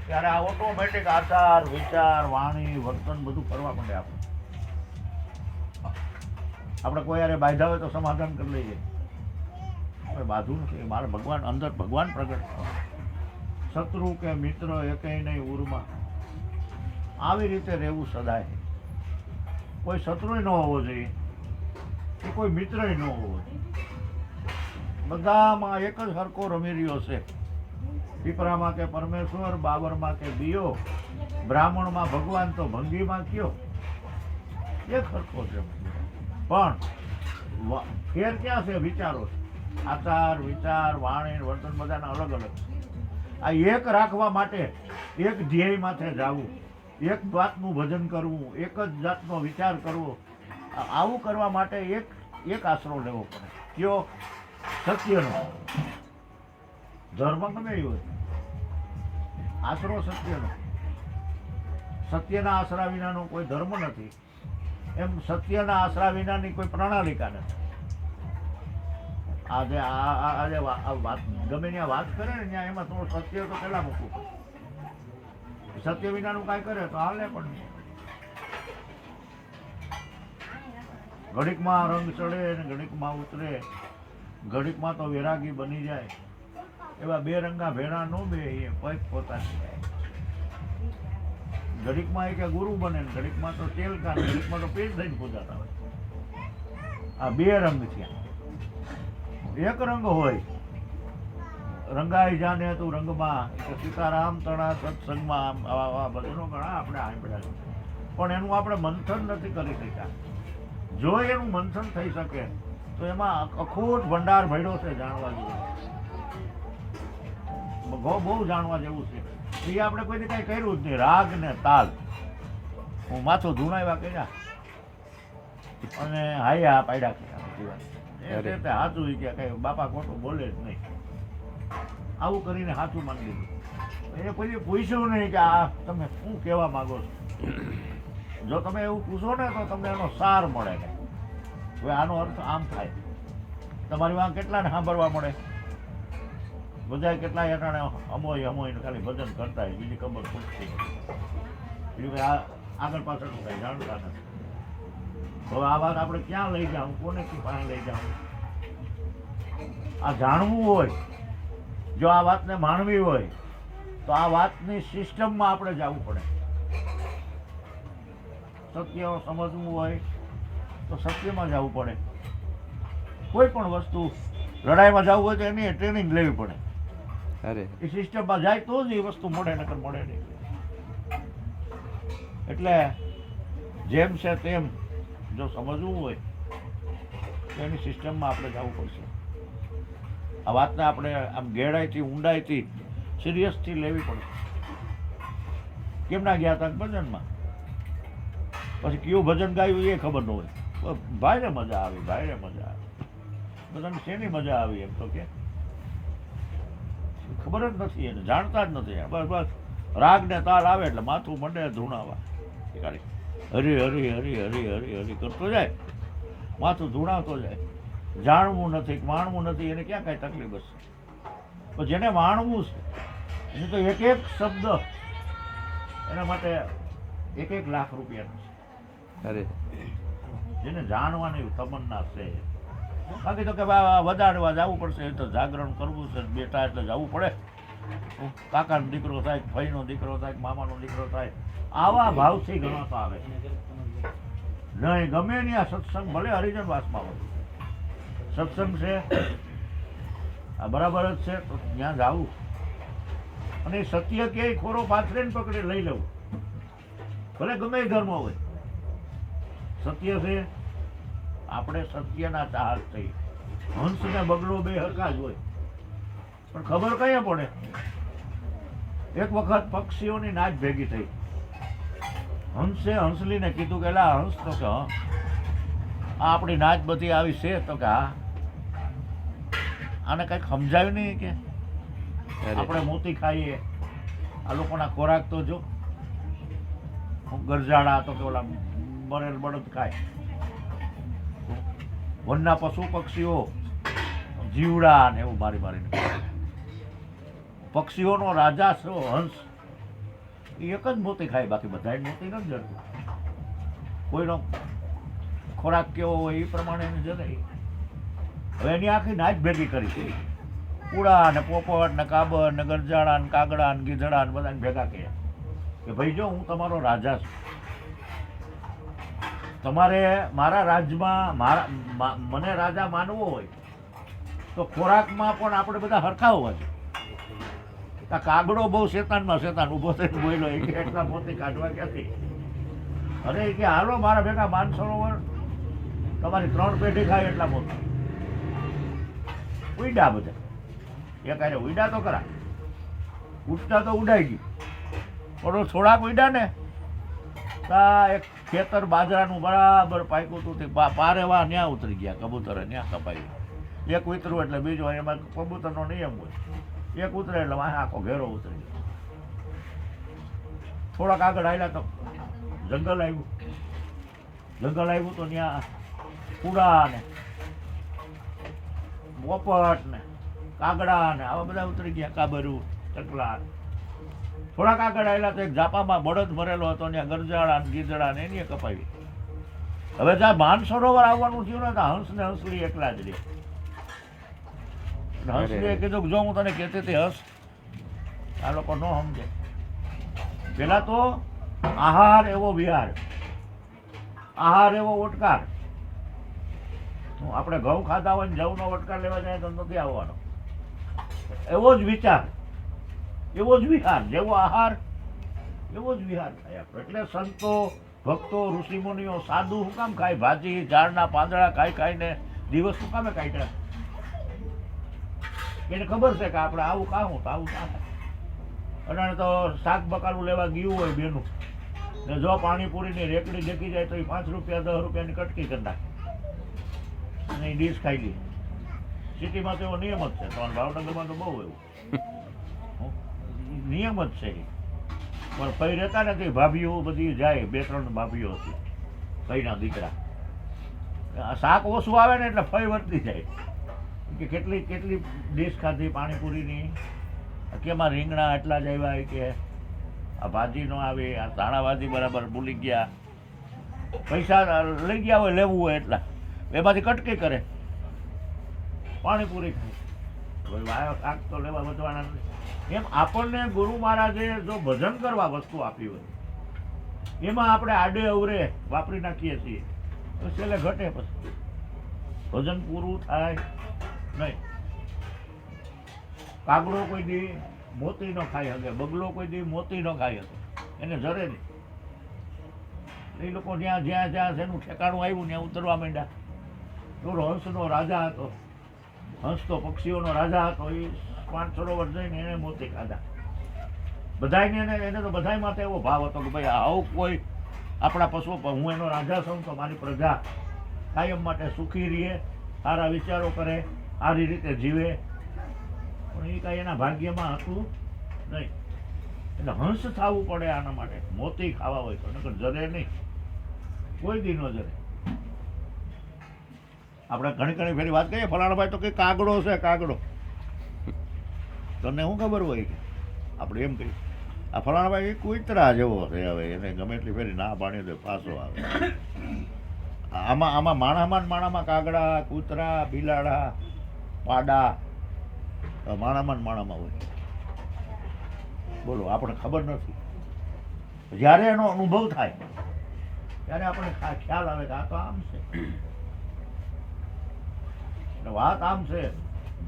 ત્યારે આ ઓટોમેટિક આચાર વિચાર વાણી વર્તન બધું કરવા માંડે. આપણે કોઈ યારે બાંધ્યા હોય તો સમાધાન કરી લઈએ. આપણે બાંધવું નથી. મારે ભગવાન અંદર ભગવાન પ્રગટ થવા. શત્રુ કે મિત્ર એકેય નહીં ઉરમાં. આવી રીતે રહેવું સદાય. કોઈ શત્રુય ન હોવો જોઈએ કે કોઈ મિત્રય ન હોવો જોઈએ. બધામાં એક જ હરકો રમી રહ્યો છે. પીપરામાં કે પરમેશ્વર, બાબરમાં કે દિયો, બ્રાહ્મણમાં ભગવાન તો ભંગીમાં કયો, એક હરકો છે. પણ ફેર ક્યાં છે? વિચારો છે. આચાર વિચાર વાણી વર્તન બધાના અલગ અલગ છે. આ એક રાખવા માટે એક ધ્યેય માથે જવું, એક વાતનું ભજન કરવું, એક જ જાતનો વિચાર કરવો. આવું કરવા માટે એક આશરો લેવો પડે. કયો? સત્યનો. ધર્મ ગમે એ હોય, આશરો સત્યનો. સત્યના આશરા વિનાનો કોઈ ધર્મ નથી. એમ સત્યના આશરા વિનાની કોઈ પ્રણાલિકા નથી. આજે આજે વાત ગમે ત્યાં વાત કરે ને ત્યાં એમાં થોડું સત્ય તો પેલા મૂકવું પડે. સત્ય વિનાનું કાંઈ કરે તો હાલે પણ નહીં. ઘડીકમાં રંગ ચડે ને ઘડીકમાં ઉતરે, ઘડીકમાં તો વૈરાગી બની જાય. એવા બે રંગા ભેળા નો બે એ પૈક પોતાની જાય. ઘડીકમાં એ કે ગુરુ બને ને ઘડીકમાં તો તેલકા, ઘડીકમાં તો પેટ થઈને પૂજાતા હોય. આ બે રંગ થયા. એક રંગ હોય રંગાઈ જાને તું રંગમાં, સીતારામ તણા સત્સંગમાં, આવા ભજનો ઘણા આપણે સાંભળ્યા છે. પણ એનું આપણે મંથન નથી કરી શક્યા. જો એનું મંથન થઈ શકે તો એમાં અખૂટ ભંડાર ભર્યો છે જાણવા જેવું. બહુ જાણવા જેવું છે. એ આપણે કોઈને કાંઈ કર્યું જ નહીં. રાગ ને તાલ હું માથું ધૂણાવ્યા કર્યા અને હાયા પાડ્યા કર્યા. સાચું કે કઈ બાપા ખોટું બોલે જ નહીં. આવું કરીને સાચું માની લીધું. એ કોઈ પૂછ્યું નહીં કે આ તમે શું કહેવા માંગો છો. જો તમે એવું પૂછો ને તો તમને એનો સાર મળે કે હવે આનો અર્થ આમ થાય. તમારી વાંક કેટલાને સાંભળવા મળે. બધા કેટલા એટાણે અમોય ખાલી ભજન કરતા હોય, બીજી ખબર પૂછતી બીજું કંઈ આગળ પાછળનું કંઈ જાણતા નથી. હવે આ વાત આપણે ક્યાં લઈ જાઉં, કોને પાસે લઈ જાઉં? આ જાણવું હોય, જો આ વાતને માનવી હોય તો આ વાતની સિસ્ટમમાં આપણે જવું પડે. સત્ય સમજવું હોય તો સત્યમાં જવું પડે. કોઈ પણ વસ્તુ લડાઈમાં જવું હોય તો એની ટ્રેનિંગ લેવી પડે. એ સિસ્ટમમાં જાય તો જ એ વસ્તુ મળે, નકર મળે નહીં. એટલે જેમ છે તેમ જો સમજવું હોય તો એની સિસ્ટમમાં આપણે જવું પડશે. આ વાતને આપણે આમ ગેડાઈથી ઊંડાઈથી સિરિયસથી લેવી પડશે. કેમ ના ગયા હતા ભજનમાં? પછી કયું ભજન ગાયું એ ખબર ન હોય. ભાઈને મજા આવી, ભાઈને મજા આવી. બધાને શેની મજા આવી એમ તો કે ખબર જ નથી. એને જાણતા જ નથી. બસ બસ રાગ ને તાલ આવે એટલે માથું મંડે ધૂણાવા. હરી હરી હરી હરી હરી હરી કરતો જાય, માથું ધૂણાવતો જાય. જાણવું નથી, માણવું નથી, એને ક્યાં કાંઈ તકલીફ હશે. પણ જેને માણવું છે એને તો એક એક શબ્દ એના માટે એક લાખ રૂપિયાનો છે. જેને જાણવાની તમન્ના છે. બાકી તો કે વધારવા જવું પડશે, તો જાગરણ કરવું છે, બેટા એટલે જવું પડે. કાકાનો દીકરો થાય, ભાઈનો દીકરો થાય, મામાનો દીકરો થાય, આવા ભાવથી ગણાતો આવે. નહીં ગમે નહીં આ સત્સંગ ભલે હરિજન વાસમાં હોય, સત્સંગ છે આ બરાબર જ છે તો ત્યાં જવું. અને સત્ય ક્યાંય ખોરો પાથરે ને પકડે લઈ લેવું, ભલે ગમે એ ધર્મ હોય. સત્ય છે. આપણે સત્યના ચાહક થઈ. હંસ ને બગલો બે હરખા જ હોય, પણ ખબર કઈ પડે. એક વખત પક્ષીઓની નાચ ભેગી થઈ. હંસે હંસલીને કીધું કે લા હંસ, તો કે હા આપણી નાચ બધી આવી છે, તો કે હા. આને કંઈક સમજાયું નહીં કે આપણે મોતી ખાઈએ, આ લોકોના ખોરાક તો જો ગરજાડા તો કે ઓલા મરેલ બળદ ખાય. વનના પશુ પક્ષીઓ જીવડા ને એવું મારી મારીને. પક્ષીઓનો રાજા છો હંસ, એ એક જ મોતી ખાય, બાકી બધા મોતી નથી જડતું. કોઈનો ખોરાક કેવો હોય એ પ્રમાણે એને જડે. હવે એની આખી નાચ ભેગી કરી છે. કુડા ને પોપટ ને કાબર ને ગરજાડા ને કાગડા ને ગીધડા ને બધાને ભેગા કર્યા કે ભાઈ જો હું તમારો રાજા છું, તમારે મારા રાજમાં મને રાજા માનવો હોય તો ખોરાકમાં પણ આપણે બધા હરખા હોવા જોઈએ. આ કાગડો બહુ શેતાનમાં શેતાન ઊભો થઈને બોલ્યો એ કે એટલા મોતી કાઢવા ક્યાંથી? અરે એ કે હાલો મારા ભેગા માનસરોવર, તમારી 3 પેઢી ખાય એટલા મોતી. ઉડ્યા બધા એ કાંઈ ઉડ્યા તો ખરા, ઉડતા તો ઉડાઈ ગયું, પણ થોડાક ઉડ્યા ને તા એક ખેતર બાજરાનું બરાબર પાક્યું હતું તે પારેવા ન્યા ઉતરી ગયા, કબૂતરે ન્યા કપાઈ. એક ઉતરું એટલે બીજો, એમાં કબૂતરનો નિયમ હોય, એક ઉતરે એટલે વાહ આખો ઘેરો ઉતરી ગયો. થોડાક આગળ આવ્યા તો જંગલ આવ્યું. જંગલ આવ્યું તો ત્યાં કુડા ને પોપટ ને કાગડા ને આવા બધા ઉતરી ગયા, કાબરું ચકલા. થોડાક આગળ આવેલા તો એક ઝાપામાં બળદ મરેલો હતો, ત્યાં ગરજાડા ને ગીધડા ને એની કપાવી. હવે જ્યાં માનસરોવર આવવાનું થયું ને તો હંસ ને હંસલી એકલા જ રહે. હંસલીએ કીધું કે જો હું તને કહેતી હતી હંસ, આ લોકો ન સમજે. પેલા તો આહાર એવો વિહાર, આહાર એવો ઓટકાર. આપણે ઘઉં ખાધા હોય ને જવનો વટકાર લેવા જાય તો નથી આવવાનો. એવો જ વિચાર, એવો જ વિહાર, જેવો આહાર એવો જ વિહાર થાય આપણે. એટલે સંતો ભક્તો ઋષિમુનિઓ સાદું શું કામ ખાય? ભાજી ઝાડના પાંદડા ખાઈ ખાઈને દિવસ શું કામે કાઢ્યા? એને ખબર છે કે આપણે આવું ખાવું તો આવું ના થાય. અને તો શાક બકાલું લેવા ગયું હોય બેનું ને જો પાણીપુરીની રેકડી દેખી જાય તો એ 5 રૂપિયા 10 રૂપિયાની કટકી કરી નાખે અને એ ડીશ ખાઈ લે. સિટીમાં તો એવો નિયમ જ છે, તમારા ભાવનગરમાં તો બહુ એવું નિયમ જ છે. પણ પૈ રહેતા નથી, ભાભીઓ બધી જાય, 2-3 ભાભીઓ હતી પૈના દીકરા. શાક ઓછું આવે ને એટલે ફઈ વર્તી જાય કે કેટલી કેટલી ડીશ ખાધી પાણીપુરીની, કેમાં રીંગણા એટલા જ આવ્યા, કે આ ભાજી નો આવે, આ ધાણા ભાજી બરાબર ભૂલી ગયા, પૈસા લઈ ગયા હોય લેવું હોય એટલા, એમાંથી કટકી કરે, પાણીપુરી ખાય. શાક તો લેવા બચવાના નથી. એમ આપણને ગુરુ મહારાજે જો ભજન કરવા વસ્તુ આપી હોય એમાં આપણે આડે અવરે વાપરી નાખીએ છીએ તો છેલ્લે ઘટે, પછી ભજન પૂરું થાય નહીં. કાગડો કોઈ દી મોતી ન ખાઈ શકે, બગલો કોઈ દી મોતી ન ખાઈ શકે, એને જરે નહીં. એ લોકો જ્યાં જ્યાં જ્યાં જેનું ઠેકાણું આવ્યું ત્યાં ઉતરવા માંડ્યા. એવો હંસનો રાજા હતો, હંસ તો પક્ષીઓનો રાજા હતો. એ માનસરોવર જઈને એને મોતી ખાધા. બધાને એને તો બધા માટે એવો ભાવ હતો કે ભાઈ આવું કોઈ આપણા પશુ, હું એનો રાજા છું તો મારી પ્રજા કાયમ માટે સુખી રહે, સારા વિચારો કરે, સારી રીતે જીવે. પણ એ કાંઈ એના ભાગ્યમાં હતું નહીં. એટલે હંસ થવું પડે આના માટે, મોતી ખાવા હોય તો, નકર જરે નહીં, કોઈ દી ન જરે. આપણે ઘણી ઘણી ફેરી વાત કરીએ, ફલાણા ભાઈ તો કે કાગડો છે, કાગડો. તને શું ખબર હોય કે આપણે એમ કહીએ આ ફલાણા ભાઈ કૂતરા જેવો છે, હવે એને ગમે એટલી ફેરી ના પાણી દે પાછો આવે. આમાં માણામાં કાગડા, કૂતરા, બિલાડા, પાડા માણામાં હોય. બોલો, આપણે ખબર નથી. જ્યારે એનો અનુભવ થાય ત્યારે આપણે ખ્યાલ આવે કે આ તો આમ છે, વાત આમ છે.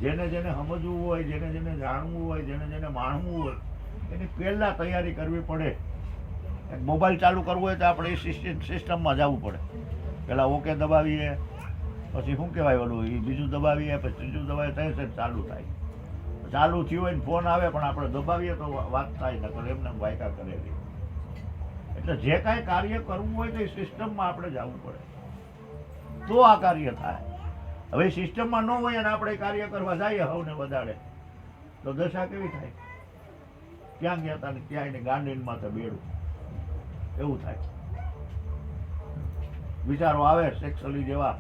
જેને જેને સમજવું હોય, જેને જેને જાણવું હોય, જેને જેને માણવું હોય એની પહેલા તૈયારી કરવી પડે. એક મોબાઈલ ચાલુ કરવું હોય તો આપણે એ સિસ્ટમમાં જવું પડે. પહેલાં ઓકે દબાવીએ, પછી શું કહેવાય ઓલું એ બીજું દબાવીએ, પછી ત્રીજું દબાવીએ, ત્યાં ચાલુ થાય. ચાલુ થયું હોય ને ફોન આવે પણ આપણે દબાવીએ તો વાત થાય, નકર એમને વાયકા કરેલી. એટલે જે કાંઈ કાર્ય કરવું હોય તો એ સિસ્ટમમાં આપણે જવું પડે તો આ કાર્ય થાય. હવે સિસ્ટમમાં ન હોય અને આપણે કાર્ય કરવા જઈએ હવને વધારે તો દશા કેવી થાય? ક્યાં ગયા હતા ને ક્યાં એને ગાંડીનમાં તો બેડું એવું થાય. વિચારો આવે સેક્સલી જેવા.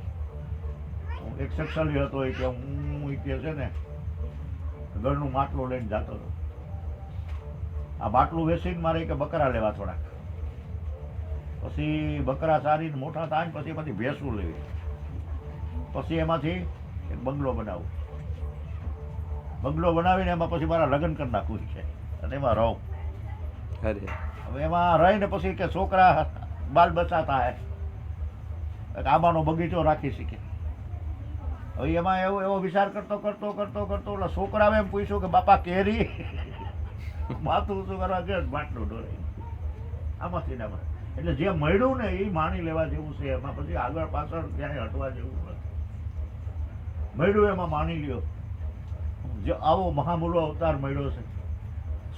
એક સેક્સલી હતો એ કે હું કે છે ને ઘરનું માટલું લઈને જતો હતો. આ બાટલું વેચીને મારે કે બકરા લેવા થોડાક, પછી બકરા સારીને મોટા થાય ને પછી એમાંથી ભેંસું લેવી, પછી એમાંથી એક બંગલો બનાવું, બંગલો બનાવીને એમાં પછી મારા લગ્ન કરી નાખવું છે અને એમાં રહું. હવે એમાં રહીને પછી કે છોકરા બાલ બચ્ચા થાય, આંબાનો બગીચો રાખી શીખે. હવે એમાં એવો વિચાર કરતો કરતો કરતો કરતો ઓલા છોકરાએ એમ પૂછ્યું કે બાપા કેરી, માથું શું કરવા કે બાટલું ડોરે આમાંથી ને એટલે જે મળ્યું ને એ માણી લેવા જેવું છે. એમાં પછી આગળ પાછળ ક્યાંય હટવા જેવું નથી. મળ્યું એમાં માણી લ્યો. જે આવો મહામૂલો અવતાર મળ્યો છે.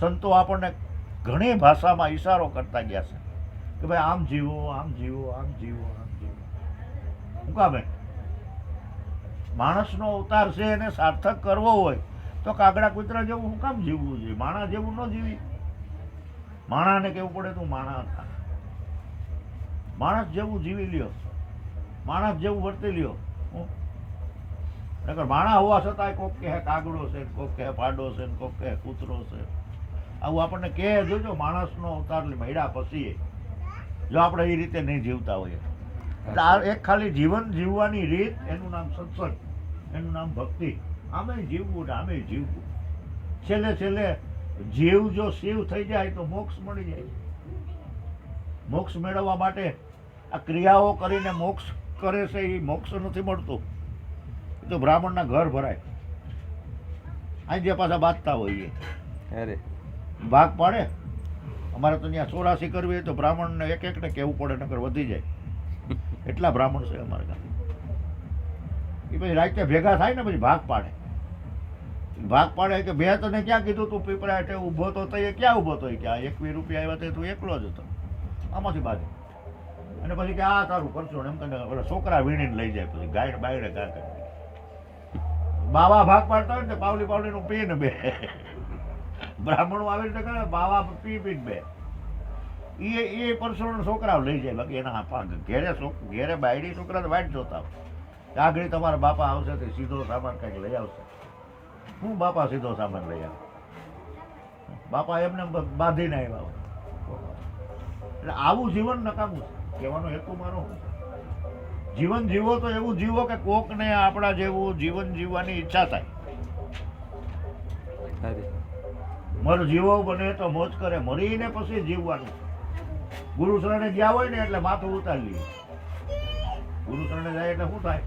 સંતો આપણને ઘણી ભાષામાં ઈશારો કરતા ગયા છે કે ભાઈ આમ જીવો, આમ જીવો, આમ જીવો, આમ જીવો. શું કામે માણસનો અવતાર છે એને સાર્થક કરવો હોય તો કાગડા કૂતરા જેવું શું કામ જીવવું જોઈએ? માણા જેવું ન જીવી. માણાને કેવું પડે તું માણા હતા, માણસ જેવું જીવી લ્યો, માણસ જેવું વર્તી લ્યો. નકર માણા હોવા છતાં કોક કહે કાગડો છે, કોક કહે પાડો છે, કોક કહે કૂતરો છે. આવું આપણને કહે. જોજો માણસનો અવતાર મળ્યા પછી જો આપણે એ રીતે નહીં જીવતા હોઈએ. એટલે આ એક ખાલી જીવન જીવવાની રીત, એનું નામ સત્સંગ, એનું નામ ભક્તિ. આમે જીવવું ને આમે જીવવું. છેલ્લે છેલ્લે જીવ જો શિવ થઈ જાય તો મોક્ષ મળી જાય. મોક્ષ મેળવવા માટે આ ક્રિયાઓ કરીને મોક્ષ કરે છે એ મોક્ષ નથી મળતું. એ તો બ્રાહ્મણના ઘર ભરાય. અહીં જે પાછા બાંધતા હોઈએ અરે ભાગ પાડે. અમારે તો ત્યાં 84 કરવી હોય તો બ્રાહ્મણને એક એકને કહેવું પડે, નકર વધી જાય. એટલા બ્રાહ્મણ છે અમારે ગામ. એ પછી રાતે ભેગા થાય ને પછી ભાગ પાડે. ભાગ પાડે કે બે તને ક્યાં કીધું તું પીપળા હેઠે ઊભો તો એ ક્યાં ઊભો તો? કે આ 21 રૂપિયા આવ્યા તે તું એકલો જ હતો. આમાંથી બાજુ અને પછી કે આ તારું કરશો ને એમ કરીને ઓલા છોકરા વીણીને લઈ જાય. પછી ગાયડ બાયડે ગા કરી બાવા ભાગ પાડતા હોય ને પાવલી પાવલીનું પીને બે બ્રાહ્મણો આવી રીતે કરે, બાવા પી પીને બે. એ પરસોણ છોકરાઓ લઈ જાય. બાકી એના ઘેરે બાયડી છોકરા તો વાઈટ જોતા હોય. આગળ તમારા બાપા આવશે તે સીધો સામાન કંઈક લઈ આવશે. હું બાપા સીધો સામાન લઈ આવે? બાપા એમને બાંધીને આવ્યા હોય. એટલે આવું જીવન નકામું છે. કહેવાનો હેતુ મારો જીવન જીવો તો એવું જીવો કે કોકને આપણા જેવું જીવન જીવવાની ઈચ્છા થાય. મર જીવો બને તો મોજ કરે, મરીને પછી જીવવાનું. ગુરુ શરણે ગયા હોય ને એટલે માથું ઉતારી લઈએ. ગુરુ શરણે જાય એટલે શું થાય?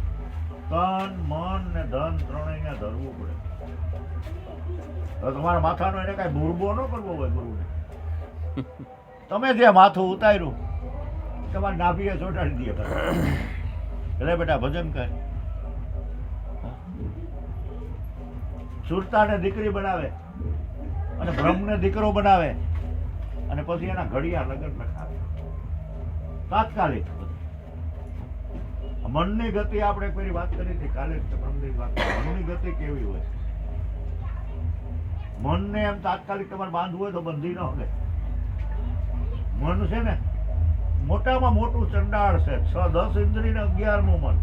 તન મન ને ધન ત્રણેયને ધરવું પડે. તમારા માથાનો એને કાંઈ ભૂરબો ન કરવો હોય ગુરુને. તમે જે માથું ઉતાર્યું તમારે નાભીએ ચોંટાડી દે. એટલે બેટા ભજન કર. સુરતાને દીકરી બનાવે અને બ્રહ્મને દીકરો બનાવે અને પછી એના ઘડિયા લગ્ન લખાવે તાત્કાલિક. મનની ગતિ આપણે પેલી વાત કરી હતી કાલે જ વાત. મનની ગતિ કેવી હોય? મનને એમ તાત્કાલિક તમારે બાંધવું હોય તો બંધી ન હોય. મન છે ને મોટામાં મોટું ચંડાળ છે. 10 ઇન્દ્રિય ને 11મું મન.